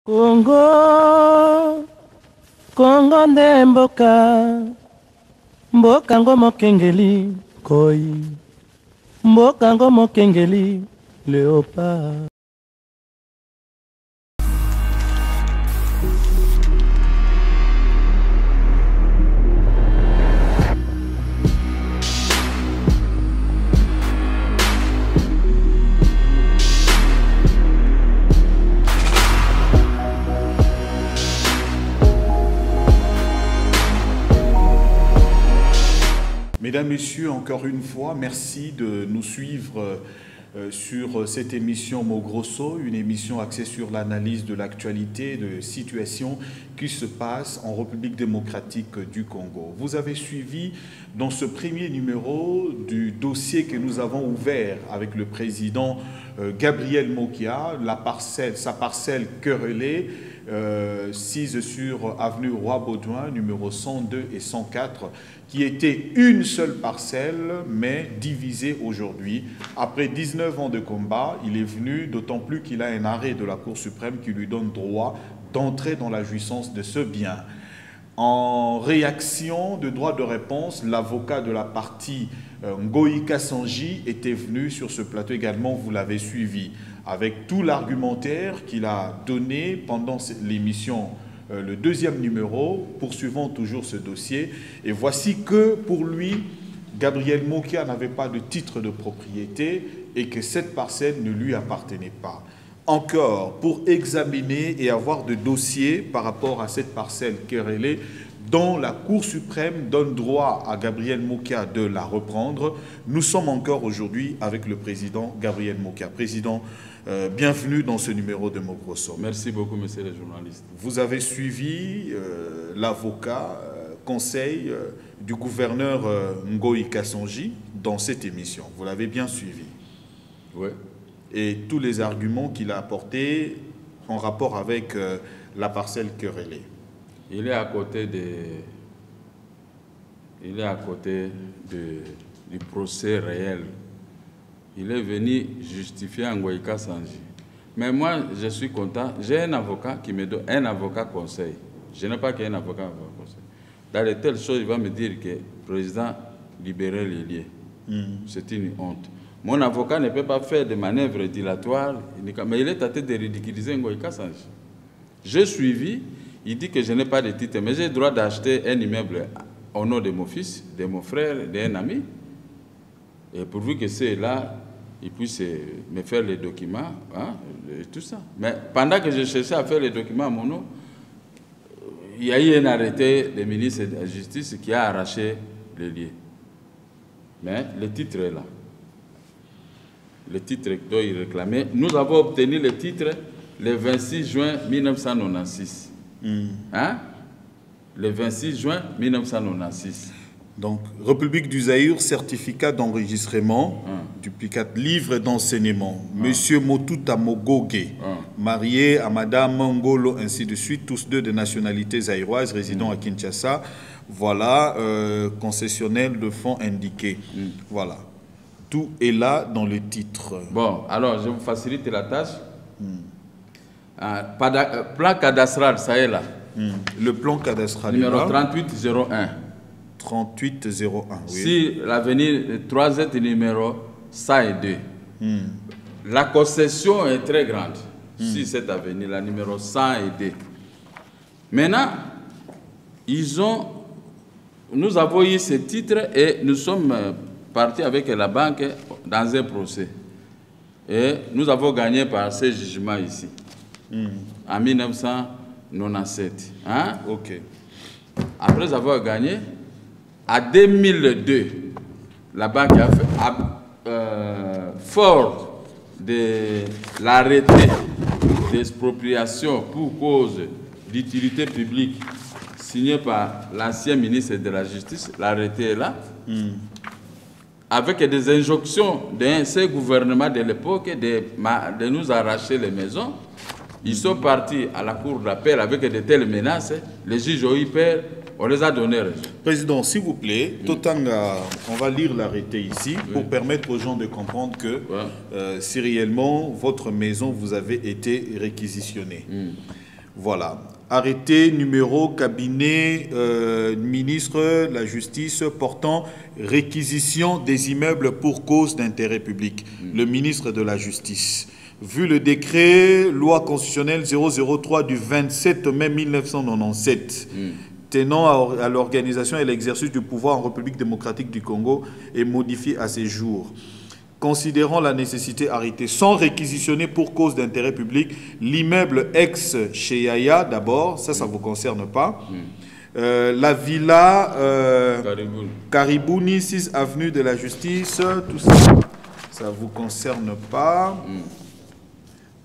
Congo, Congo nde mboka, mboka ngo mokengeli koi, mboka ngo mokengeli léopard. Mesdames, Messieurs, encore une fois, merci de nous suivre sur cette émission Mogrosso, une émission axée sur l'analyse de l'actualité, de situations qui se passent en République démocratique du Congo. Vous avez suivi dans ce premier numéro du dossier que nous avons ouvert avec le président Gabriel Mokia, sa parcelle querellée, sise sur avenue Roi-Baudouin, numéro 102 et 104, qui était une seule parcelle, mais divisée aujourd'hui. Après 19 ans de combat, il est venu, d'autant plus qu'il a un arrêt de la Cour suprême qui lui donne droit d'entrer dans la jouissance de ce bien. En réaction de droit de réponse, l'avocat de la partie Ngoï Kassanji était venu sur ce plateau également, vous l'avez suivi, avec tout l'argumentaire qu'il a donné pendant l'émission, le deuxième numéro, poursuivant toujours ce dossier. Et voici que pour lui, Gabriel Mokia n'avait pas de titre de propriété et que cette parcelle ne lui appartenait pas. Encore, pour examiner et avoir de dossiers par rapport à cette parcelle querellée, dont la Cour suprême donne droit à Gabriel Mokia de la reprendre, nous sommes encore aujourd'hui avec le président Gabriel Mokia. Président, bienvenue dans ce numéro de Mogrosso. Merci beaucoup, monsieur le journaliste. Vous avez suivi l'avocat conseil du gouverneur Ngoï Kassanji dans cette émission. Vous l'avez bien suivi. Oui. Et tous les arguments qu'il a apportés en rapport avec la parcelle querellée. Il est à côté du procès réel. Il est venu justifier Ngoï Kassanji. Mais moi, je suis content. J'ai un avocat qui me donne un avocat conseil. Je n'ai pas qu'un avocat conseil. Dans les telles choses, il va me dire que le président libérait les liens. C'est une honte. Mon avocat ne peut pas faire de manœuvres dilatoires, mais il est tenté de ridiculiser Ngoï Kassanji. J'ai suivi, il dit que je n'ai pas de titre, mais j'ai le droit d'acheter un immeuble au nom de mon fils, de mon frère, d'un ami. Et pourvu que c'est là, il puisse me faire les documents, hein, tout ça. Mais pendant que je cherchais à faire les documents à mon nom, il y a eu un arrêté du ministre de la Justice qui a arraché les liens. Mais le titre est là. Le titre dont il réclamait. Nous avons obtenu le titre le 26 juin 1996. Hein? Le 26 juin 1996. Donc, République du Zaïre, certificat d'enregistrement, duplicate, livre d'enseignement. Monsieur Motuta Mogoge, marié à Madame Mangolo, ainsi de suite, tous deux de nationalité zaïroise, résidant à Kinshasa. Voilà, concessionnel de fonds indiqué. Voilà. Tout est là dans le titre. Bon, alors, je vous facilite la tâche. Plan cadastral, ça est là. Le plan cadastral. Numéro 3801. 3801, oui. Si l'avenir 3Z numéro 102. La concession est très grande. Si cette avenue, la numéro 102. Maintenant, nous avons eu ce titre et nous sommes partis avec la banque dans un procès. Et nous avons gagné par ce jugement ici. En 1997. Hein? Ok. Après avoir gagné, en 2002, la banque a fait, fort de l'arrêté d'expropriation pour cause d'utilité publique signé par l'ancien ministre de la Justice, l'arrêté est là, avec des injonctions d'un seul gouvernement de l'époque de nous arracher les maisons. Ils sont partis à la cour d'appel avec de telles menaces. Les juges ont eu peur, on les a donné raison. Président, s'il vous plaît, on va lire l'arrêté ici pour permettre aux gens de comprendre que si réellement votre maison vous avez été réquisitionnée. Voilà. Arrêté numéro cabinet ministre de la Justice portant réquisition des immeubles pour cause d'intérêt public. Le ministre de la Justice. Vu le décret loi constitutionnelle 003 du 27 mai 1997 tenant à l'organisation et l'exercice du pouvoir en République démocratique du Congo et modifié à ces jours. Considérant la nécessité arrêtée sans réquisitionner pour cause d'intérêt public l'immeuble ex-Cheaya d'abord, ça ne vous concerne pas. La villa Karibouni, 6 avenue de la Justice, tout ça, ça ne vous concerne pas.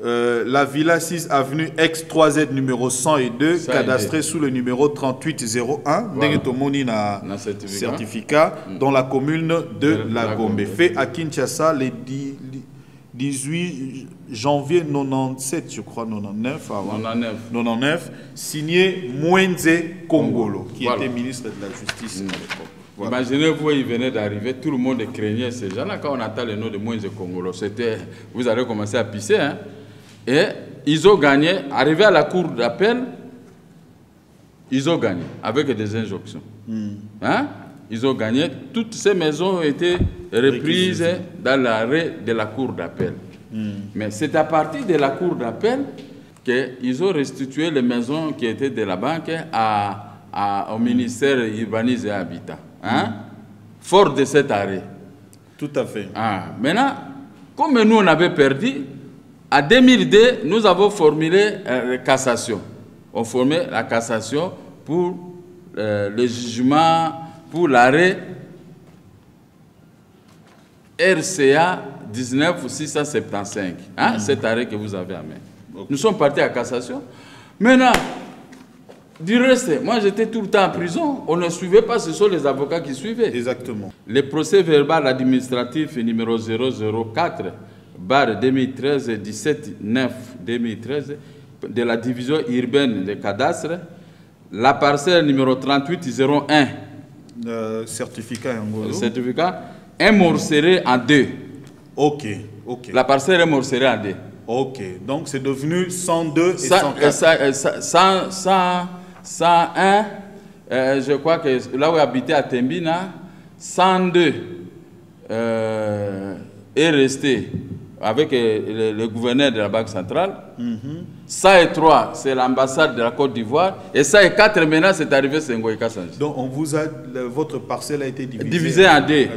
La villa 6 avenue ex-3Z numéro 102, cadastrée sous le numéro 3801, voilà. Certificat dans la commune de La Gombe. Fait à Kinshasa le 18 janvier 97, je crois, 99, signé Mwenze Kongolo, qui était ministre de la Justice à l'époque. Voilà. Imaginez-vous, il venait d'arriver, tout le monde craignait ces gens-là. Quand on entend le nom de Mwenze Kongolo, vous allez commencer à pisser, hein? Et ils ont gagné, arrivé à la cour d'appel, ils ont gagné avec des injonctions. Hein? Ils ont gagné, toutes ces maisons ont été reprises dans l'arrêt de la cour d'appel. Mais c'est à partir de la cour d'appel qu'ils ont restitué les maisons qui étaient de la banque au ministère Urbanisme et Habitat. Hein? Fort de cet arrêt. Tout à fait. Maintenant, comme nous on avait perdu, en 2002, nous avons formulé la cassation. On formait la cassation pour le jugement, pour l'arrêt RCA 19675. Hein? Cet arrêt que vous avez à main. Okay. Nous sommes partis à cassation. Maintenant, du reste, moi j'étais tout le temps en prison. On ne suivait pas, ce sont les avocats qui suivaient. Exactement. Le procès verbal administratif numéro 004 barre 2013 17 9 2013 de la division urbaine des cadastres, la parcelle numéro 3801 certificat est morcelée en deux. Ok. La parcelle est morcelée en deux. Ok, donc c'est devenu 102 et 104. 101, je crois que là où habitait à Tembina, 102 est resté avec le gouverneur de la Banque centrale. 103, c'est l'ambassade de la Côte d'Ivoire. Et 104, maintenant, c'est arrivé à Ngoïka Sanji. Donc, votre parcelle a été divisée en deux.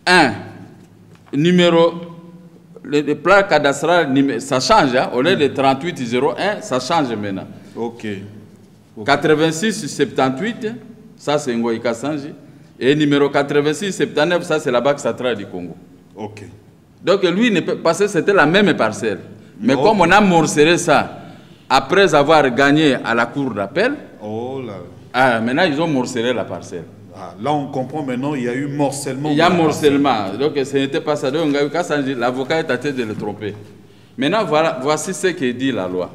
Un, numéro, le plan cadastral, ça change. Hein, au lieu de 3801, ça change maintenant. Ok. 8678, ça c'est Ngoïka Sanji. Et numéro 8679, ça c'est la Banque centrale du Congo. Ok. Donc lui, parce que c'était la même parcelle. Mais comme on a morcelé ça, après avoir gagné à la cour d'appel, maintenant ils ont morcelé la parcelle. Là on comprend maintenant, il y a eu morcellement. Il y a morcellement. Donc ce n'était pas ça. Donc l'avocat est tenté de le tromper. Maintenant, voici ce que dit la loi.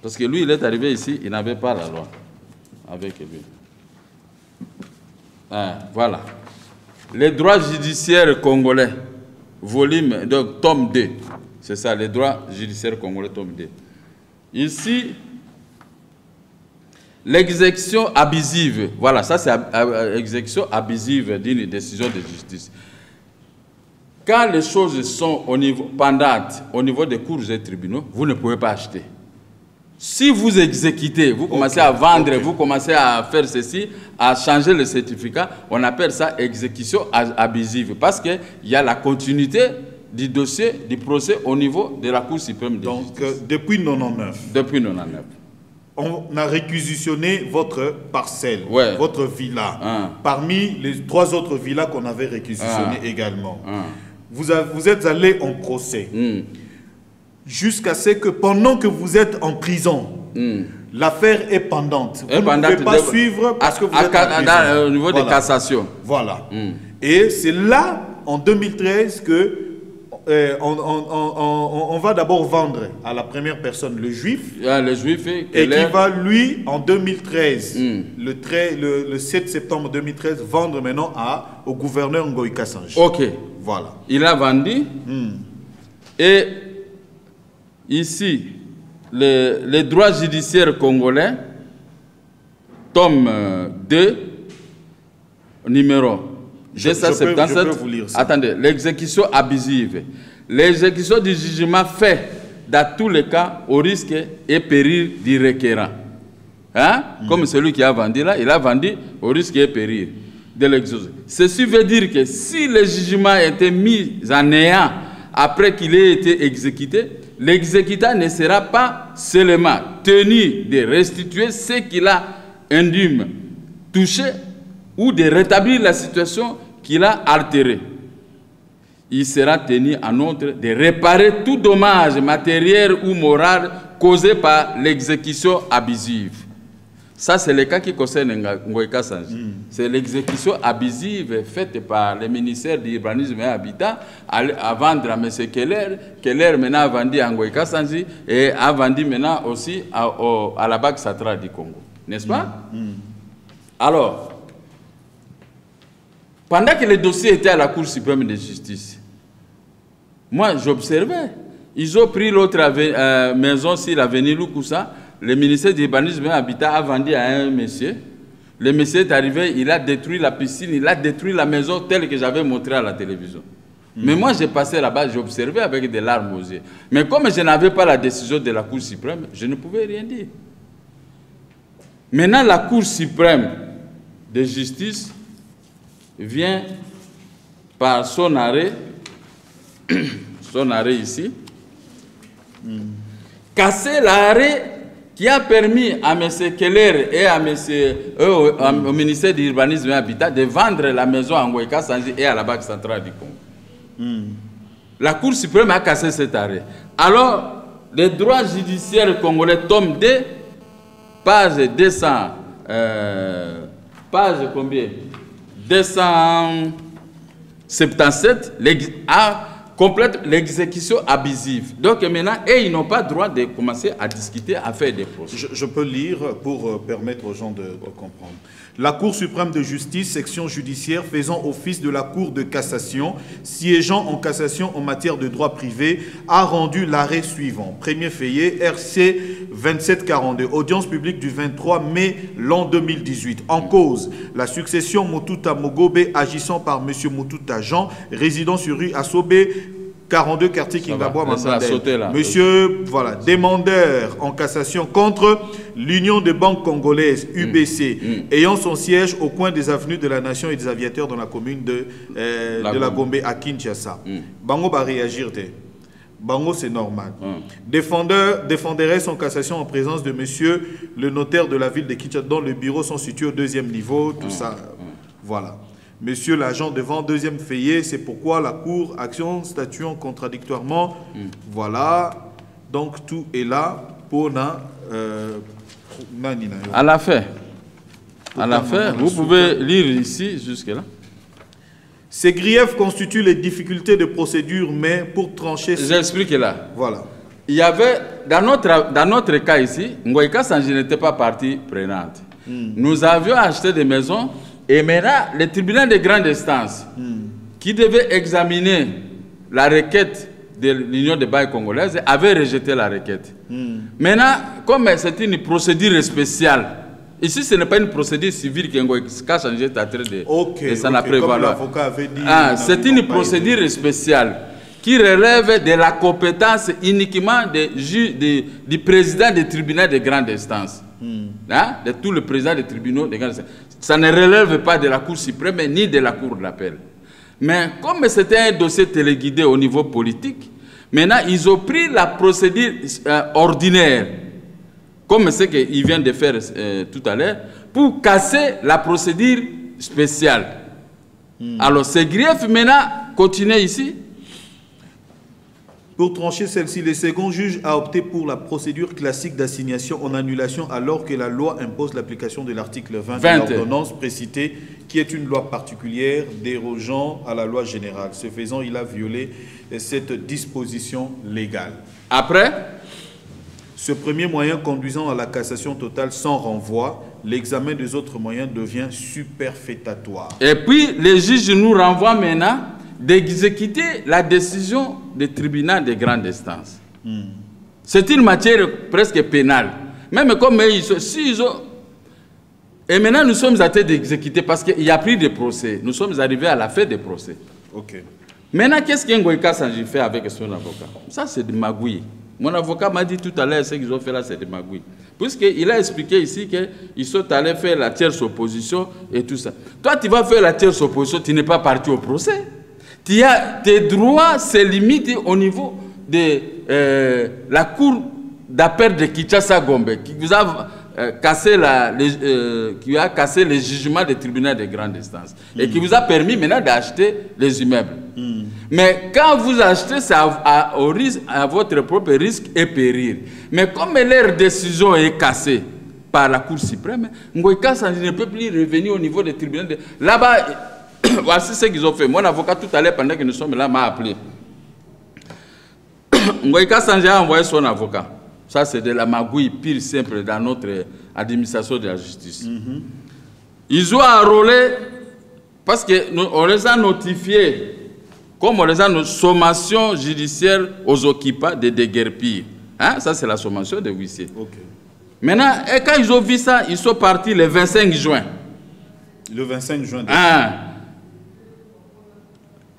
Parce que lui, il est arrivé ici, il n'avait pas la loi avec lui. Voilà. Les droits judiciaires congolais, volume, donc tome 2. C'est ça, les droits judiciaires congolais, tome 2. Ici, l'exécution abusive. Voilà, ça c'est l'exécution abusive d'une décision de justice. Quand les choses sont pendantes au niveau des cours et tribunaux, vous ne pouvez pas acheter. Si vous exécutez, vous commencez à vendre, vous commencez à faire ceci, à changer le certificat, on appelle ça exécution abusive parce qu'il y a la continuité du dossier, du procès au niveau de la Cour suprême de justice. Donc, depuis 99. Depuis 99. On a réquisitionné votre parcelle, ouais, votre villa, parmi les 3 autres villas qu'on avait réquisitionnées également. Vous êtes allé en procès. Jusqu'à ce que pendant que vous êtes en prison, l'affaire est pendante. Vous ne pouvez pas suivre parce que vous êtes en prison. Au niveau de cassation. Voilà. Et c'est là, en 2013, que on va d'abord vendre à la première personne le juif. Le juif et qui va, lui, en 2013, le 7 septembre 2013, vendre maintenant au gouverneur Ngoïka Sanji. Ok. Voilà. Il a vendu. Et ici, les droits judiciaires congolais, tome 2, numéro 277. Je peux vous lire ça. Attendez, l'exécution abusive. L'exécution du jugement fait dans tous les cas au risque et péril du requérant. Hein? Comme celui qui a vendu là, il a vendu au risque et péril de l'exécution. Ceci veut dire que si le jugement a été mis en néant après qu'il ait été exécuté, l'exécutant ne sera pas seulement tenu de restituer ce qu'il a indûment touché ou de rétablir la situation qu'il a altérée. Il sera tenu en outre de réparer tout dommage matériel ou moral causé par l'exécution abusive. Ça, c'est le cas qui concerne Ngoïka Sanji. C'est l'exécution abusive faite par le ministère de l'Urbanisme et Habitat à vendre à M. Keller. Keller maintenant a vendu à Ngoïka Sanji et a vendu maintenant aussi à la Banque centrale du Congo. N'est-ce pas? Alors, pendant que le dossier était à la Cour suprême de justice, moi, j'observais. Ils ont pris l'autre maison sur l'avenue Lukusa. Le ministère de l'Urbanisme et Habitat a vendu à un monsieur. Le monsieur est arrivé, il a détruit la piscine, il a détruit la maison telle que j'avais montré à la télévision. Mais moi, j'ai passé là-bas, j'observais avec des larmes aux yeux. Mais comme je n'avais pas la décision de la Cour suprême, je ne pouvais rien dire. Maintenant, la Cour suprême de justice vient par son arrêt ici, casser l'arrêt qui a permis à M. Keller et au ministère de l'Urbanisme et Habitat de vendre la maison à Ngoïka Sanji et à la Banque centrale du Congo. La Cour suprême a cassé cet arrêt. Alors, les droits judiciaires congolais, tome 2, page 200, page combien 277, complète l'exécution abusive. Donc maintenant, ils n'ont pas le droit de commencer à discuter, à faire des procès. Je peux lire pour permettre aux gens de comprendre. La Cour suprême de justice, section judiciaire faisant office de la Cour de cassation, siégeant en cassation en matière de droit privé, a rendu l'arrêt suivant. Premier feuillet, RC 2742, audience publique du 23 mai l'an 2018. En cause, la succession Motuta Mogobe agissant par M. Motuta Jean, résident sur rue Assobé, 42 quartier Kingaboua Mamandel. Monsieur, voilà, demandeur en cassation contre l'Union des banques congolaises, UBC, ayant son siège au coin des avenues de la Nation et des aviateurs dans la commune de la Gombe à Kinshasa. Bango va réagir. Bango, c'est normal. Défendrait son cassation en présence de monsieur le notaire de la ville de Kinshasa, dont le bureau sont situés au 2e niveau, tout ça. Voilà. Monsieur l'agent devant deuxième feuillet, c'est pourquoi la Cour, action, statuant contradictoirement. Voilà. Donc tout est là pour à la fin. À la fin, vous pouvez lire ici jusque-là. Ces griefs constituent les difficultés de procédure, mais pour trancher... J'explique là. Voilà. Il y avait, dans notre cas ici, Ngoïka Sanji n'était pas partie prenante. Nous avions acheté des maisons. Et maintenant, le tribunal de grande instance, qui devait examiner la requête de l'Union des banques congolaises, avait rejeté la requête. Maintenant, comme c'est une procédure spéciale, ici ce n'est pas une procédure civile qui a changé de s'en prévaloir. C'est une procédure spéciale qui relève de la compétence uniquement du président du tribunal de grande instance. De tout le président des tribunaux de grande instance. Ça ne relève pas de la Cour suprême ni de la Cour d'appel. Mais comme c'était un dossier téléguidé au niveau politique, maintenant ils ont pris la procédure ordinaire, comme ce qu'ils viennent de faire tout à l'heure, pour casser la procédure spéciale. Alors ces griefs maintenant continuent ici. Pour trancher celle-ci, le second juge a opté pour la procédure classique d'assignation en annulation alors que la loi impose l'application de l'article 20 de l'ordonnance précitée qui est une loi particulière dérogeant à la loi générale. Ce faisant, il a violé cette disposition légale. Après, ce premier moyen conduisant à la cassation totale sans renvoi, l'examen des autres moyens devient superfétatoire. Et puis, les juges nous renvoient maintenant d'exécuter la décision du tribunal de grande instance. C'est une matière presque pénale. Même comme ils ont... Et maintenant, nous sommes en train d'exécuter parce qu'il y a plus de procès. Nous sommes arrivés à la fin des procès. Ok. Maintenant, qu'est-ce qu'Ngoïka Sanji fait avec son avocat? Ça, c'est de magouille. Mon avocat m'a dit tout à l'heure, ce qu'ils ont fait là, c'est de magouille. Puisqu'il a expliqué ici qu'ils sont allés faire la tierce opposition et tout ça. Toi, tu vas faire la tierce opposition, tu n'es pas parti au procès. Tu as tes droits, c'est limité au niveau de la cour d'appel de Kinshasa-Gombe, qui vous a cassé les jugements des tribunaux de grande instance et qui vous a permis maintenant d'acheter les immeubles. Mais quand vous achetez, c'est à votre propre risque et péril. Mais comme leur décision est cassée par la Cour suprême, Ngoïka Sanji ne peut plus revenir au niveau des tribunaux. Là-bas, voici ce qu'ils ont fait. Mon avocat, tout à l'heure, pendant que nous sommes là, m'a appelé. Ngoïka Sanji a envoyé son avocat. Ça, c'est de la magouille pire simple dans notre administration de la justice. Ils ont enrôlé, parce qu'on les a notifiés, comme on les a nos sommations judiciaires aux occupants de déguerpir. Hein? Ça, c'est la sommation de huissier. Okay. Maintenant, et quand ils ont vu ça, ils sont partis le 25 juin. Le 25 juin.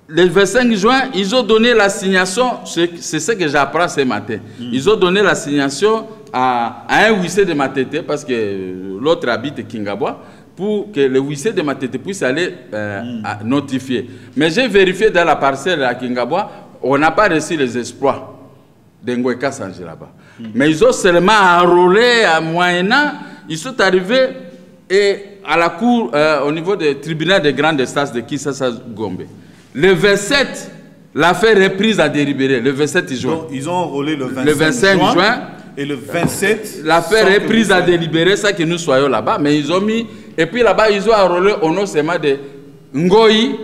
Le 25 juin, ils ont donné l'assignation, c'est ce que j'apprends ce matin. Ils ont donné l'assignation à un huissier de Matete, parce que l'autre habite Kingabwa, pour que le huissier de Matete puisse aller notifier. Mais j'ai vérifié dans la parcelle à Kingabwa, on n'a pas reçu les exploits de Ngoïka Sanji là-bas. Mais ils ont seulement enrôlé à moyennant, ils sont arrivés à la cour, au niveau du tribunal de grande instance de Kinshasa-Gombe. Le 27, l'affaire est prise à délibérer, le 27 juin. Donc, ils ont enrôlé le 25 juin. Et le 27... L'affaire est prise à délibérer, ça que nous soyons là-bas. Mais ils ont mis... Et puis là-bas, ils ont enrôlé au nom seulement de Ngoï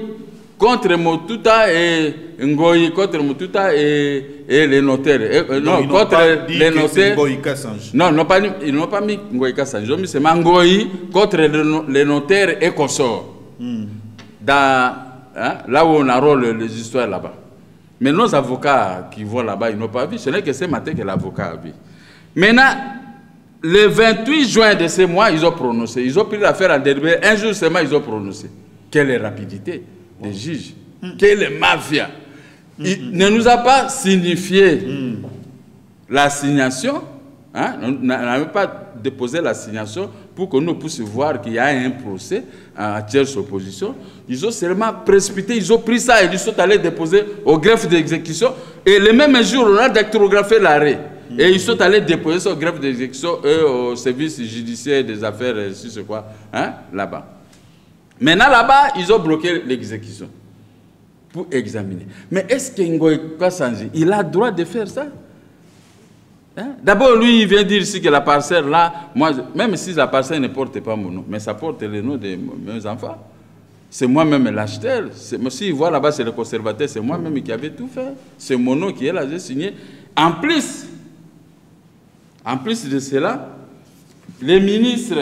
contre Motuta et Ngoï contre Motuta et les notaires. Non, contre les notaires. Non, ils n'ont pas mis Ngoïka Sanji. Ils ont mis seulement Ngoï contre les notaires et consorts. Là où on enrôle les histoires là-bas. Mais nos avocats qui vont là-bas, ils n'ont pas vu. Ce n'est que ce matin que l'avocat a vu. Maintenant, le 28 juin de ce mois, ils ont prononcé. Ils ont pris l'affaire en délibéré. Un jour seulement, ils ont prononcé. Quelle rapidité des juges. Quelle mafia. Il ne nous a pas signifié l'assignation. On n'a même pas déposé l'assignation pour que nous puissions voir qu'il y a un procès en tierce opposition. Ils ont seulement précipité, ils ont pris ça et ils sont allés déposer au greffe d'exécution. Et le même jour, on a dactylographié l'arrêt. Et ils sont allés déposer ça au greffe d'exécution et au service judiciaire des affaires, si c'est quoi, là-bas. Maintenant, là-bas, ils ont bloqué l'exécution pour examiner. Mais est-ce que Ngoïka Sanji, il a le droit de faire ça? D'abord, lui, il vient dire ici que la parcelle là, moi, même si la parcelle ne porte pas mon nom, mais ça porte le nom de mes enfants. C'est moi-même l'acheteur. Si voit là-bas, c'est le conservateur, c'est moi-même qui avais tout fait. C'est mon nom qui est là, j'ai signé. En plus de cela, le ministre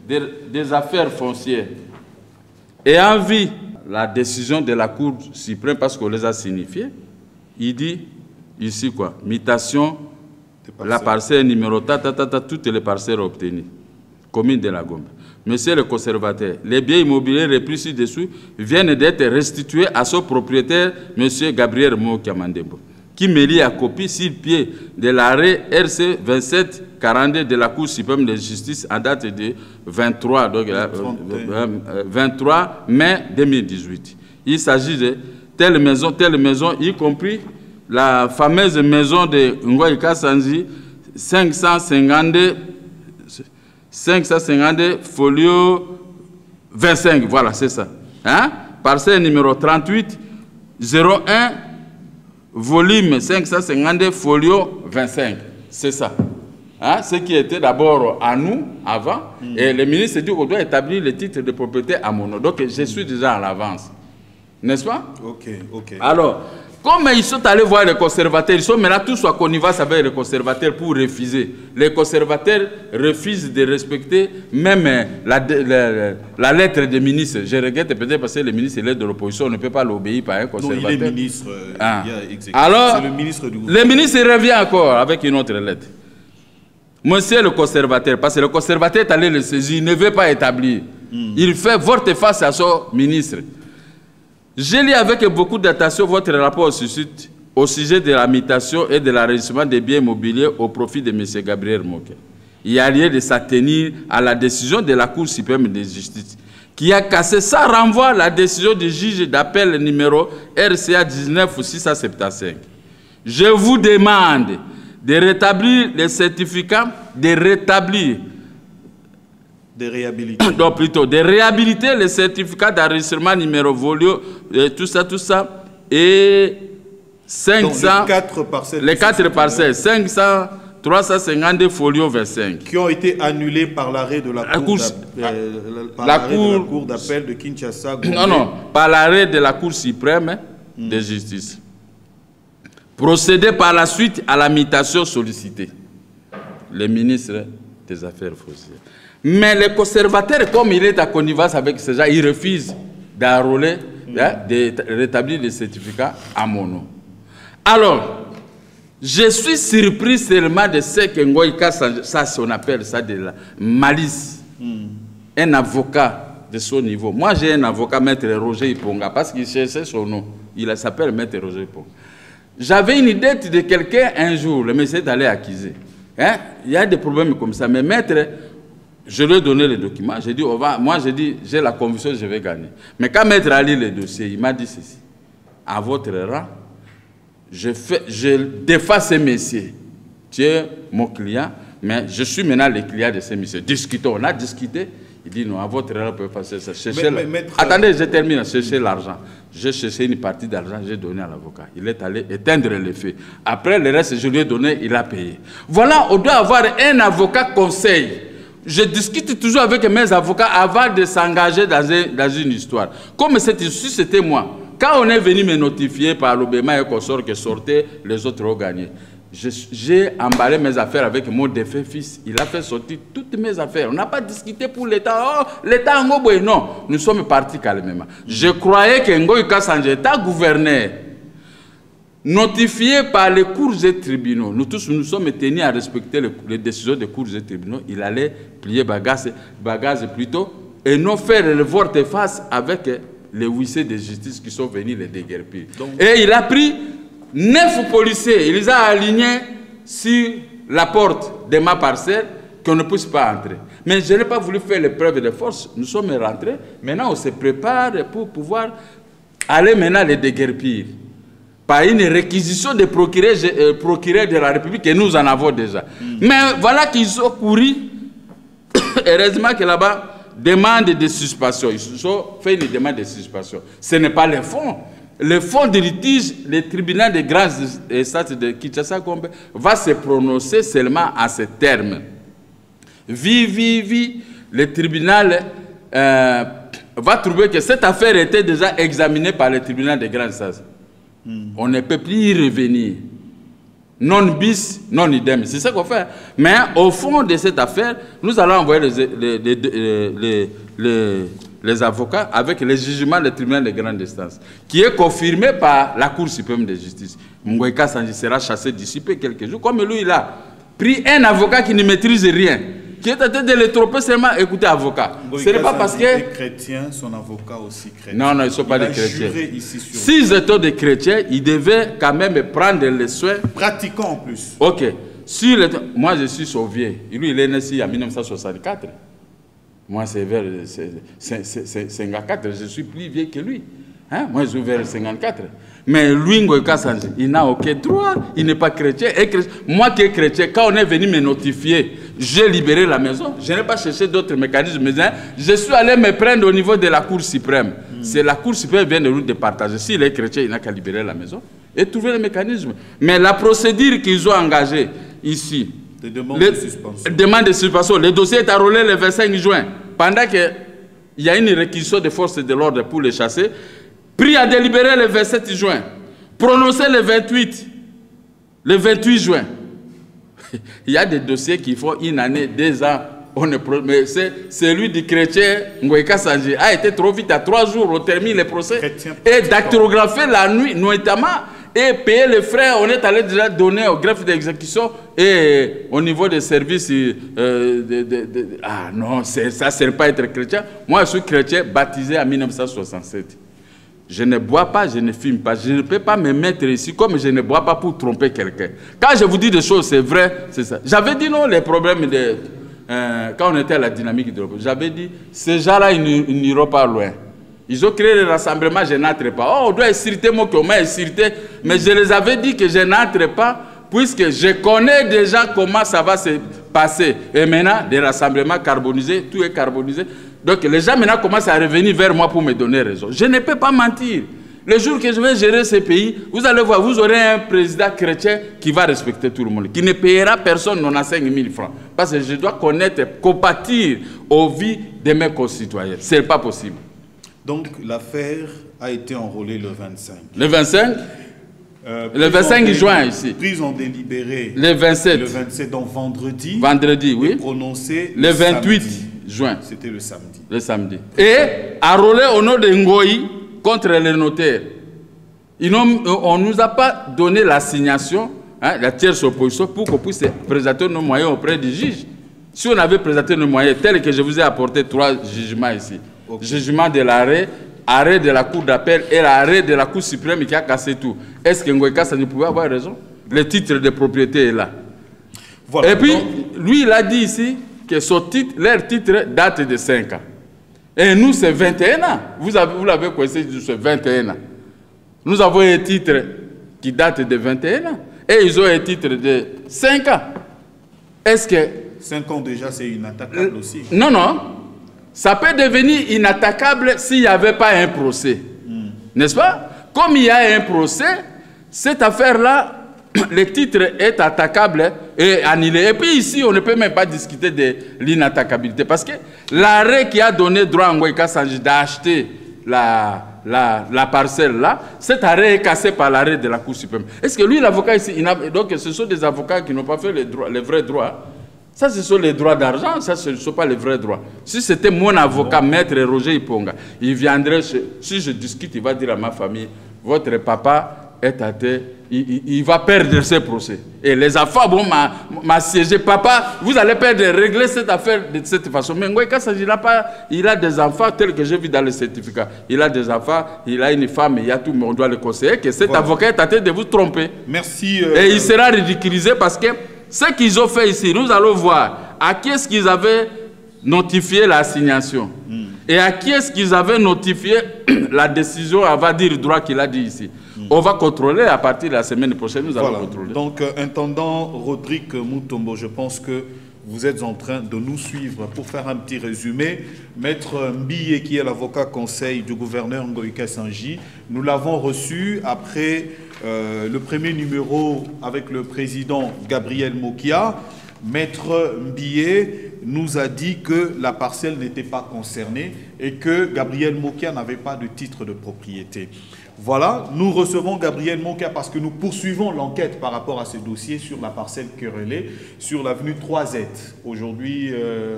des Affaires foncières, ayant vu la décision de la Cour suprême, parce qu'on les a signifiés, il dit ici quoi, mutation. La parcelle numéro toutes les parcelles obtenues. Commune de la Gombe. Monsieur le conservateur, les biens immobiliers repris ci-dessous viennent d'être restitués à son propriétaire, monsieur Gabriel Mokiamandembo, qui me lie à copie sur pied de l'arrêt RC 2742 de la Cour suprême de justice en date de 23 mai 2018. Il s'agit de telle maison, y compris la fameuse maison de Ngoïka Sanji, 552 folio 25, voilà, c'est ça. Parcelle numéro 38, 01, volume 552 folio 25, c'est ça. Ce qui était d'abord à nous, avant, et le ministre dit qu'on doit établir le titre de propriété à mon nom. Donc, je suis déjà en avance. N'est-ce pas? Ok. Alors, Comme ils sont allés voir les conservateurs, ils sont maintenant tous en connivence avec les conservateurs pour refuser. Les conservateurs refusent de respecter même la lettre des ministres. Je regrette peut-être parce que le ministre est de l'opposition, on ne peut pas l'obéir par un conservateur. Non, il est ministre. Alors, c'est le ministre du gouvernement. Le ministre revient encore avec une autre lettre. Monsieur le conservateur, parce que le conservateur est allé le saisir, il ne veut pas établir. Il fait volte-face à son ministre. J'ai lu avec beaucoup d'attention votre rapport au sujet de la mutation et de l'enregistrement des biens immobiliers au profit de M. Gabriel Moké. Il y a lieu de s'attenir à la décision de la Cour suprême de justice qui a cassé sans renvoi la décision du juge d'appel numéro RCA 19675. Je vous demande de rétablir les certificats, de réhabiliter les certificats d'enregistrement numéro volio, tout ça, et 500, donc les 4 parcelles, 500, 352 folio 25. Qui ont été annulés par l'arrêt de la Cour d'appel de Kinshasa. Non, par l'arrêt de la Cour suprême de justice. Procéder par la suite à la mutation sollicitée. Le ministre des Affaires foncières. Mais les conservateurs, comme il est à connivence avec ces gens, ils refusent d'enrôler, de rétablir les certificats à mon nom. Alors, je suis surpris seulement de ce que Ngoïka, ça on appelle ça de la malice. Un avocat de son niveau. Moi, j'ai un avocat, Maître Roger Iponga, parce qu'il cherchait son nom. Il s'appelle Maître Roger Iponga. J'avais une idée de quelqu'un un jour, le monsieur est allé accuser. Il y a des problèmes comme ça, mais Maître, je lui ai donné les documents. J'ai dit, moi, j'ai la conviction que je vais gagner. Mais quand Maître a lu le dossier, il m'a dit ceci. À votre rang, je défends ces messieurs. Tu es mon client, mais je suis maintenant le client de ces messieurs. Discutons. On a discuté. Il dit, non, à votre rang, on peut faire ça. Attendez, je termine. Chercher l'argent. J'ai cherché une partie d'argent, j'ai donné à l'avocat. Il est allé éteindre les faits. Après, le reste, je lui ai donné, il a payé. Voilà, on doit avoir un avocat conseil. Je discute toujours avec mes avocats avant de s'engager dans une histoire. Comme si c'était moi. Quand on est venu me notifier par l'Obéma et consort que sortait, les autres ont gagné. J'ai emballé mes affaires avec mon défunt fils. Il a fait sortir toutes mes affaires. On n'a pas discuté pour l'État. Oh, l'État en Ngoboy. Non, nous sommes partis calmement. Je croyais que Ngoïka Sanjé, État gouverneur, notifié par les cours et tribunaux, nous tous nous sommes tenus à respecter les décisions des cours et tribunaux. Il allait plier bagage plutôt et non faire le volte-face avec les huissiers de justice qui sont venus les déguerpir. Et il a pris 9 policiers, il les a alignés sur la porte de ma parcelle qu'on ne puisse pas entrer. Mais je n'ai pas voulu faire l'épreuve de force. Nous sommes rentrés. Maintenant, on se prépare pour pouvoir aller maintenant les déguerpir. Par une réquisition des procureurs de la République, et nous en avons déjà. Mais voilà qu'ils ont couru. Heureusement que là-bas, demande de suspension. Ils ont fait une demande de suspension. Ce n'est pas le fond. Le fond de litige, le tribunal de grande instance de Kinshasa va se prononcer seulement à ce terme. Le tribunal va trouver que cette affaire était déjà examinée par le tribunal de grande instance. On ne peut plus y revenir. Non bis, non idem. C'est ce qu'on fait. Mais au fond de cette affaire, nous allons envoyer les avocats avec le jugement du tribunal de grande instance, qui est confirmé par la Cour suprême de justice. Ngoïka Sanjé sera chassé d'ici peu quelques jours. Comme lui, il a pris un avocat qui ne maîtrise rien, qui est en train de le tromper seulement, écoutez, avocat. Ce n'est pas parce que... Les chrétiens, son avocat aussi chrétien. Non, ils ne sont pas des chrétiens. S'ils étaient des chrétiens, ils devaient quand même prendre les soins. Pratiquants en plus. Ok. Moi, je suis sauvé. Lui, il est né ici en 1964. Moi, c'est vers 54. Je suis plus vieux que lui. Moi, je suis vers 54. Mais lui, il n'a aucun droit. Il n'est pas chrétien. Moi qui suis chrétien, quand on est venu me notifier, j'ai libéré la maison. Je n'ai pas cherché d'autres mécanismes. Je suis allé me prendre au niveau de la Cour suprême. C'est la Cour suprême qui vient de nous départager. S'il est chrétien, il n'a qu'à libérer la maison et trouver le mécanisme. Mais la procédure qu'ils ont engagée ici, demande de suspension. Demande de suspension. Le dossier est enrôlé le 25 juin. Pendant qu'il y a une réquisition de forces de l'ordre pour les chasser, pris à délibérer le 27 juin. prononcé le 28 juin. Il y a des dossiers qui font une année, 2 ans. Mais celui du chrétien Ngoïka Sanji a été trop vite. À 3 jours, on termine le procès. Et dactylographer la nuit, notamment, et payer les frais. On est allé déjà donner au greffe d'exécution et au niveau des services. Ah non, ça, c'est pas être chrétien. Moi, je suis chrétien baptisé en 1967. Je ne bois pas, je ne fume pas. Je ne peux pas me mettre ici comme je ne bois pas pour tromper quelqu'un. Quand je vous dis des choses, c'est vrai, c'est ça. J'avais dit non, les problèmes de... quand on était à la dynamique de l'Europe, j'avais dit, ces gens-là, ils n'iront pas loin. Ils ont créé le rassemblement, je n'entre pas. Oh, on doit extirper moi, qu'on m'a extirpé. Mais je les avais dit que je n'entre pas, puisque je connais déjà comment ça va se passer. Et maintenant, des rassemblements carbonisés, tout est carbonisé. Donc les gens maintenant commencent à revenir vers moi pour me donner raison. Je ne peux pas mentir. Le jour que je vais gérer ces pays, vous allez voir, vous aurez un président chrétien qui va respecter tout le monde, qui ne payera personne 95 000 francs. Parce que je dois connaître, compatir aux vies de mes concitoyens. Ce n'est pas possible. Donc l'affaire a été enrôlée le 25. Le 25 le 25 juin ici. Prise en délibéré. Le 27. Le 27, donc vendredi. Vendredi, oui. Prononcé le 28 samedi. Juin. C'était le samedi. Le samedi. Et enrôlé au nom de Ngoï contre les notaires. On ne nous a pas donné l'assignation, hein, la tierce opposition, pour qu'on puisse présenter nos moyens auprès du juge. Si on avait présenté nos moyens tels que je vous ai apporté 3 jugements ici. Okay. Jugement de l'arrêt, arrêt de la Cour d'appel et l'arrêt de la Cour suprême qui a cassé tout. Est-ce que Ngoïka ne pouvait avoir raison? Le titre de propriété est là. Voilà. Et puis, lui, il a dit ici que son titre, leur titre date de 5 ans. Et nous, c'est 21 ans. Vous l'avez coincé, c'est 21 ans. Nous avons un titre qui date de 21 ans. Et ils ont un titre de 5 ans. Est-ce que... 5 ans déjà, c'est inattaquable aussi. Non, non. Ça peut devenir inattaquable s'il n'y avait pas un procès. N'est-ce pas? Comme il y a un procès, cette affaire-là, le titre est attaquable et annulé. Et puis ici, on ne peut même pas discuter de l'inattaquabilité. Parce que l'arrêt qui a donné droit à Ngoïka Sanji d'acheter la parcelle là, cet arrêt est cassé par l'arrêt de la Cour suprême. Est-ce que lui, l'avocat ici, donc ce sont des avocats qui n'ont pas fait les vrais droits. Ça, ce sont les droits d'argent, ça, ce ne sont pas les vrais droits. Si c'était mon avocat, maître Roger Iponga, il viendrait, si je discute, il va dire à ma famille, votre papa est athée, il va perdre ce procès. Et les enfants vont m'assiéger. Papa, vous allez perdre, régler cette affaire de cette façon. Mais Ngoïka Sanji, il a des enfants tels que j'ai vu dans le certificat. Il a des enfants, il a une femme, il y a tout, mais on doit le conseiller que cet avocat est athée de vous tromper. Merci. Et il sera ridiculisé parce que ce qu'ils ont fait ici, nous allons voir à qui est-ce qu'ils avaient notifié l'assignation et à qui est-ce qu'ils avaient notifié la décision, on va dire le droit qu'il a dit ici. On va contrôler à partir de la semaine prochaine, nous allons contrôler. Donc, intendant Rodrigue Mutombo, je pense que vous êtes en train de nous suivre. Pour faire un petit résumé, Maître Mbiye, qui est l'avocat conseil du gouverneur Ngoïka Sanji, nous l'avons reçu après le premier numéro avec le président Gabriel Mokia. Maître Mbiye nous a dit que la parcelle n'était pas concernée et que Gabriel Mokia n'avait pas de titre de propriété. Voilà, nous recevons Gabriel Mokia parce que nous poursuivons l'enquête par rapport à ce dossier sur la parcelle querellée sur l'avenue 3Z, aujourd'hui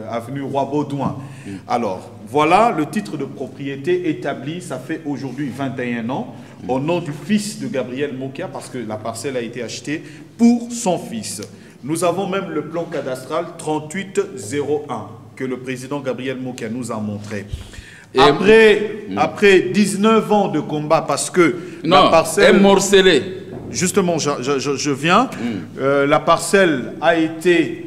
avenue Roi-Baudouin. Alors, voilà le titre de propriété établi, ça fait aujourd'hui 21 ans, au nom du fils de Gabriel Mokia parce que la parcelle a été achetée pour son fils. Nous avons même le plan cadastral 3801 que le président Gabriel Mokia nous a montré. Après 19 ans de combat, parce que la parcelle est morcelée. Justement, je viens. La parcelle a été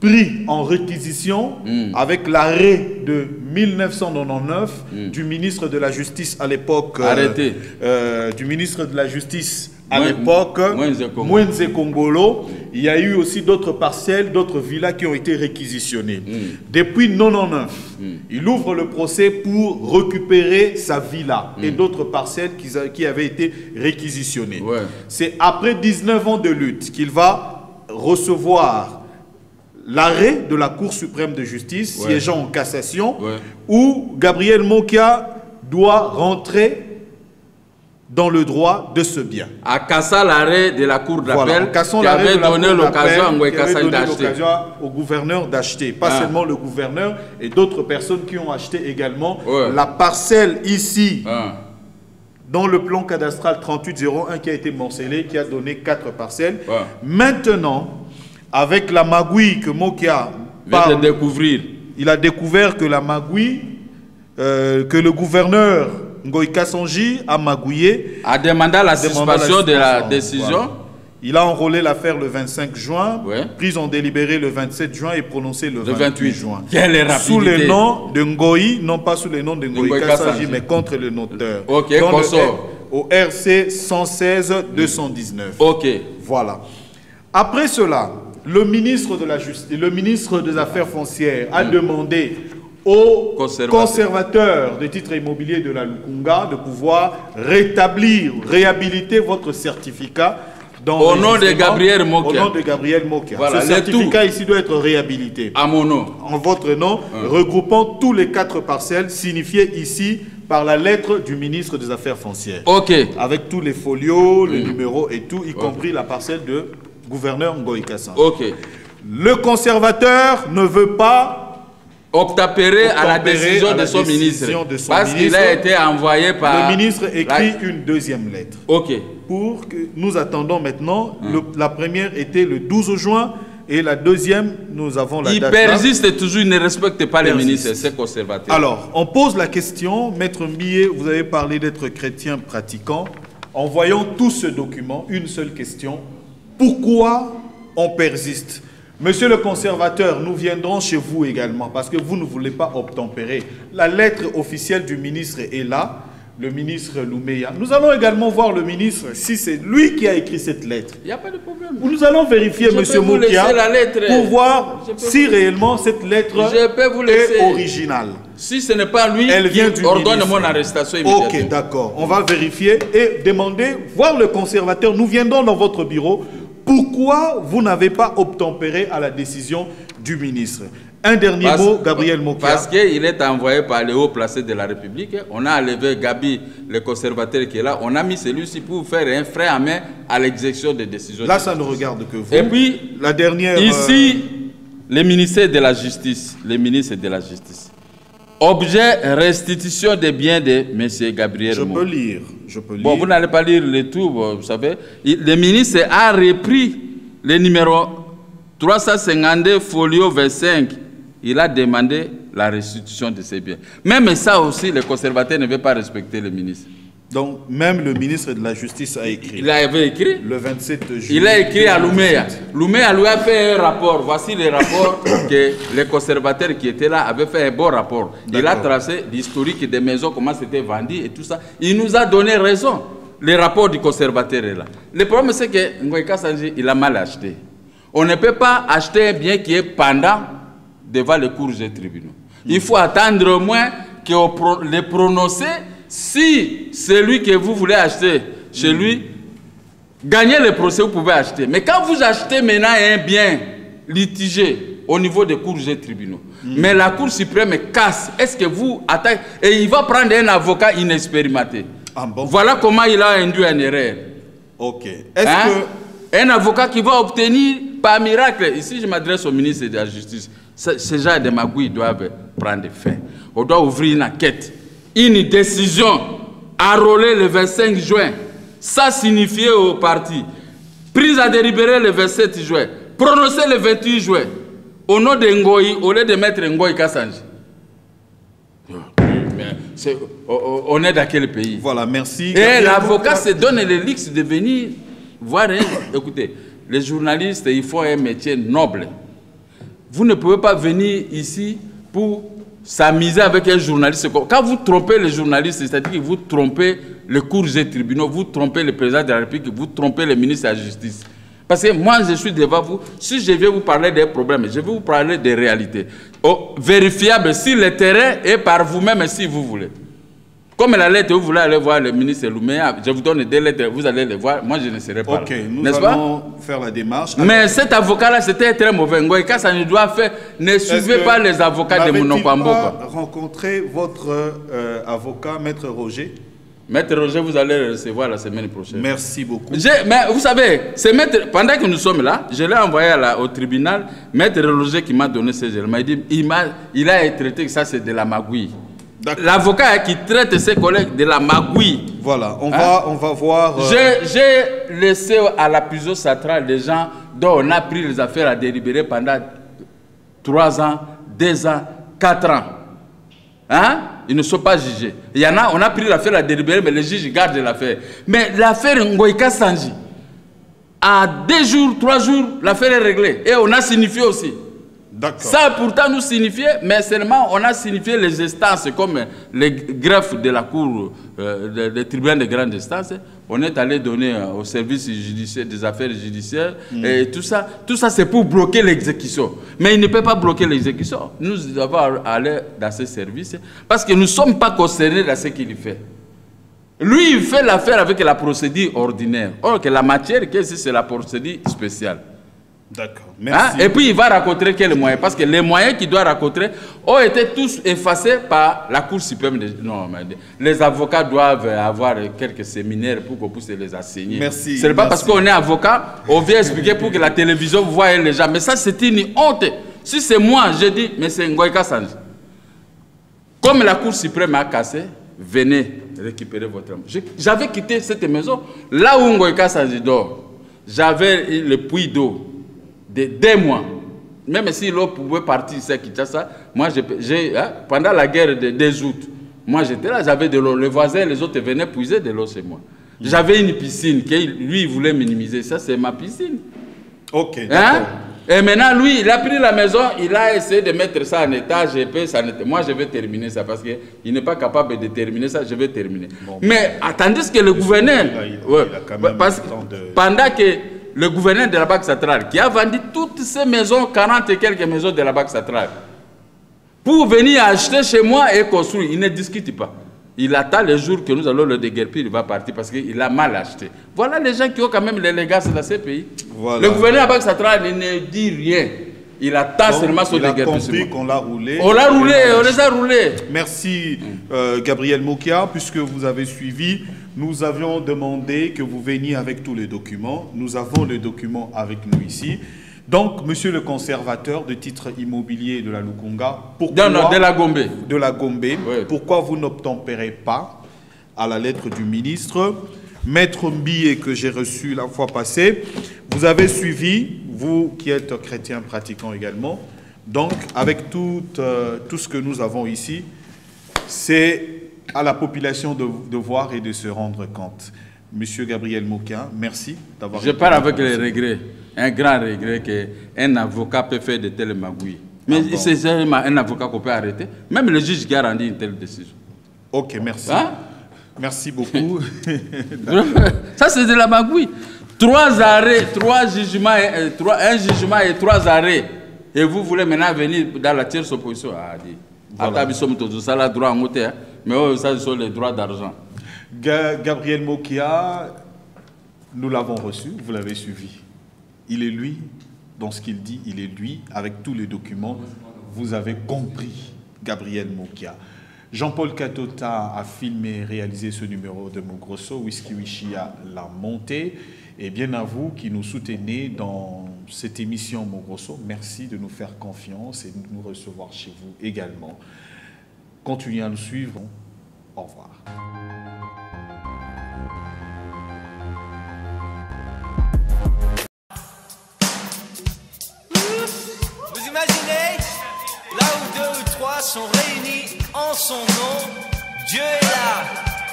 prise en réquisition avec l'arrêt de 1999 du ministre de la Justice à l'époque. Du ministre de la Justice à l'époque, Mwenze Kongolo. Il y a eu aussi d'autres parcelles, d'autres villas qui ont été réquisitionnées. Depuis 1999, il ouvre le procès pour récupérer sa villa et d'autres parcelles qui avaient été réquisitionnées. C'est après 19 ans de lutte qu'il va recevoir l'arrêt de la Cour suprême de justice, siégeant en cassation, où Gabriel Mokia doit rentrer dans le droit de ce bien. À cassant l'arrêt de la cour d'appel voilà, qui avait donné l'occasion à Ngoïka Sandji d'acheter. Au gouverneur d'acheter. Pas seulement le gouverneur et d'autres personnes qui ont acheté également la parcelle ici. Dans le plan cadastral 3801 qui a été morcelé, qui a donné 4 parcelles. Maintenant, avec la magouille que Mokia vient de découvrir, il a découvert que la magouille, que le gouverneur Ngoïka Sandji a magouillé, a demandé la suspension de la décision. Voilà. Il a enrôlé l'affaire le 25 juin, prise en délibéré le 27 juin et prononcé le 28 juin. Quelle rapidité. Sous le nom de Ngoï, non pas sous le nom de Ngoïka Sandji, mais contre le notaire. Ok, au RC 116-219. Ok. Voilà. Après cela, le ministre de la Justice, le ministre des Affaires foncières a demandé aux conservateurs des titres immobiliers de la Lukunga de pouvoir réhabiliter votre certificat au nom de Gabriel Mokia. Au nom de Gabriel Mokia. Voilà, ce certificat ici doit être réhabilité. À mon nom. En votre nom, regroupant tous les 4 parcelles signifiées ici par la lettre du ministre des Affaires foncières. Ok. Avec tous les folios, les numéros et tout, y compris la parcelle de gouverneur Ngoïka Sandji. Ok. Le conservateur ne veut pas obtempérer à la décision de son ministre. Parce qu'il a été envoyé par... Le ministre écrit une deuxième lettre. Ok. Pour que nous attendons maintenant. La première était le 12 juin et la deuxième, nous avons la date. Il persiste toujours, il ne respecte pas les ministres, c'est conservateur. Alors, on pose la question, Maître Millet, vous avez parlé d'être chrétien pratiquant. En voyant tout ce document, une seule question. Pourquoi on persiste? Monsieur le conservateur, nous viendrons chez vous également parce que vous ne voulez pas obtempérer. La lettre officielle du ministre est là, le ministre Loumeya. Nous allons également voir le ministre si c'est lui qui a écrit cette lettre. Il n'y a pas de problème. Nous allons vérifier, monsieur Mokia, pour voir si réellement cette lettre est originale. Si ce n'est pas lui qui ordonne mon arrestation immédiatement. Ok, d'accord. On va vérifier et demander, voir le conservateur. Nous viendrons dans votre bureau. Pourquoi vous n'avez pas obtempéré à la décision du ministre? Un dernier mot, Gabriel Mokia. Parce qu'il est envoyé par les hauts placés de la République. On a enlevé Gabi, le conservateur qui est là. On a mis celui-ci pour faire un frein à main à l'exécution des décisions. Là, ça ne regarde que vous. Et puis, la dernière... Ici, le ministère de la Justice. Le ministre de la Justice. Objet restitution des biens de M. Gabriel Mokia. Je peux lire. Bon, vous n'allez pas lire le tout, vous savez. Le ministre a repris le numéro 352 folio 25. Il a demandé la restitution de ses biens. Même ça aussi, les conservateurs ne veulent pas respecter le ministre. Donc, même le ministre de la Justice a écrit. Il avait écrit. Le 27 juillet. Il a écrit à Loumeya. Loumeya lui a fait un rapport. Voici les rapports que les conservateurs qui étaient là avaient fait un bon rapport. Il a tracé l'historique des maisons, comment c'était vendu et tout ça. Il nous a donné raison. Le rapport du conservateur est là. Le problème, c'est que Ngoïka Sandji, il a mal acheté. On ne peut pas acheter un bien qui est pendant devant les cours des tribunaux. Il faut attendre au moins que le prononcer. Si celui que vous voulez acheter chez lui, gagnez le procès, vous pouvez acheter. Mais quand vous achetez maintenant un bien litigé au niveau des cours des tribunaux, mais la Cour suprême casse, est-ce que vous attaquez? Et il va prendre un avocat inexpérimenté. Ah bon? Voilà comment il a induit en erreur. Ok. Est-ce que... Un avocat qui va obtenir par miracle, ici je m'adresse au ministre de la Justice, ces gens de magouilles doivent prendre fin. On doit ouvrir une enquête. Une décision enrôlée le 25 juin, ça signifiait au parti. Prise à délibérer le 27 juin, prononcée le 28 juin, au nom de Ngoï, au lieu de mettre Ngoïka Sandji. On est dans quel pays? Voilà, merci. Et l'avocat se donne le luxe de venir voir. Écoutez, les journalistes, il faut un métier noble. Vous ne pouvez pas venir ici pour s'amuser avec un journaliste. Quand vous trompez les journalistes, c'est-à-dire que vous trompez les cours des tribunaux, vous trompez le président de la République, vous trompez le ministre de la Justice. Parce que moi, je suis devant vous. Si je vais vous parler des problèmes, je vais vous parler des réalités. Vérifiable si le terrain est par vous-même, si vous voulez. Comme la lettre, vous voulez aller voir le ministre Loumeya, je vous donne des lettres, vous allez les voir, moi je ne serai pas là. Ok, nous allons faire la démarche. Alors, mais cet avocat-là, c'était très mauvais. Ngoïka, ça ne doit faire, ne suivez pas les avocats de Monokwamboka. Rencontré votre avocat, Maître Roger? Maître Roger, vous allez le recevoir la semaine prochaine. Merci beaucoup. Mais vous savez, pendant que nous sommes là, je l'ai envoyé au tribunal. Maître Roger qui m'a donné ces éléments, il dit il a traité que ça c'est de la magouille. L'avocat qui traite ses collègues de la magouille. Voilà, on va voir. J'ai laissé à la prison centrale des gens dont on a pris les affaires à délibérer pendant 3 ans, 2 ans, 4 ans. Hein? Ils ne sont pas jugés. Il y en a, on a pris l'affaire à délibérer, mais les juges gardent l'affaire. Mais l'affaire Ngoïka Sanji, à 2 jours, 3 jours, l'affaire est réglée. Et on a signifié aussi. Ça pourtant nous signifiait, mais seulement on a signifié les instances comme les greffes de la cour, des tribunaux de grande instance. On est allé donner au service judiciaire des affaires judiciaires et tout ça c'est pour bloquer l'exécution. Mais il ne peut pas bloquer l'exécution. Nous devons aller dans ce service parce que nous ne sommes pas concernés dans ce qu'il fait. Lui, il fait l'affaire avec la procédure ordinaire. Or que la matière, c'est la procédure spéciale. D'accord, merci. Et puis il va rencontrer quels moyens? Parce que les moyens qu'il doit rencontrer ont été tous effacés par la Cour suprême. Non, mais les avocats doivent avoir quelques séminaires pour qu'on puisse les enseigner. Merci. Ce n'est pas parce qu'on est avocat, on vient expliquer pour que la télévision voie les gens. Mais ça, c'est une honte. Si c'est moi, je dis, mais c'est Ngoïka Sanji. Comme la Cour suprême a cassé, venez récupérer votre âme. J'avais quitté cette maison, là où Ngoïka Sanji dort. J'avais le puits d'eau. De 2 mois, même si l'eau pouvait partir, c'est Kinshasa, moi, pendant la guerre de 2 août, moi j'étais là, j'avais de l'eau, les voisins, les autres venaient puiser de l'eau chez moi. J'avais une piscine, lui, il voulait minimiser, ça c'est ma piscine. Ok, Et maintenant, lui, il a pris la maison, il a essayé de mettre ça en état, moi je vais terminer ça, parce qu'il n'est pas capable de terminer ça, je vais terminer. Bon, mais tandis que le gouverneur, pendant que le gouverneur de la Banque centrale, qui a vendu toutes ces maisons, 40 et quelques maisons de la Banque centrale, pour venir acheter chez moi et construire, il ne discute pas. Il attend le jour que nous allons le déguerpir, il va partir parce qu'il a mal acheté. Voilà les gens qui ont quand même l'élégance dans ces pays. Voilà. Le gouverneur de la Banque centrale ne dit rien. Il attend seulement son déguerpissement. Il a compris qu'on l'a roulé. On l'a roulé, on les a roulés. Merci Gabriel Mokia, puisque vous avez suivi. Nous avions demandé que vous veniez avec tous les documents. Nous avons les documents avec nous ici. Donc, monsieur le conservateur de titres immobiliers de la Lukunga, pourquoi... Non, de la Gombe. De la Gombe. Oui. Pourquoi vous n'obtempérez pas à la lettre du ministre? Maître Mbié, que j'ai reçu la fois passée, vous avez suivi, vous qui êtes chrétien pratiquant également. Donc, avec tout ce que nous avons ici, c'est à la population de voir et de se rendre compte. Monsieur Gabriel Mokia, merci d'avoir... Je parle avec les regrets, un grand regret qu'un avocat peut faire de telles magouilles. Mais c'est seulement un avocat qu'on peut arrêter. Même le juge qui a rendu une telle décision. Ok, merci. Merci beaucoup. Ça, c'est de la magouille. 3 arrêts, 3 jugements, un jugement et 3 arrêts. Et vous voulez maintenant venir dans la tierce opposition. Voilà. Ça, là, droit en côté, mais ça, ce sont les droits d'argent. Gabriel Mokia, nous l'avons reçu, vous l'avez suivi. Il est lui, dans ce qu'il dit, il est lui, avec tous les documents. Vous avez compris, Gabriel Mokia. Jean-Paul Katota a filmé et réalisé ce numéro de Mogrosso. Whisky Wishia l'a monté. Et bien à vous qui nous soutenez dans cette émission Mogrosso, merci de nous faire confiance et de nous recevoir chez vous également. Continuez à nous suivre. Au revoir. Vous imaginez, là où 2 ou 3 sont réunis en son nom, Dieu est là,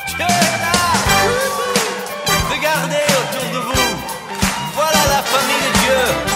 Dieu est là. Regardez autour de vous, voilà la famille de Dieu.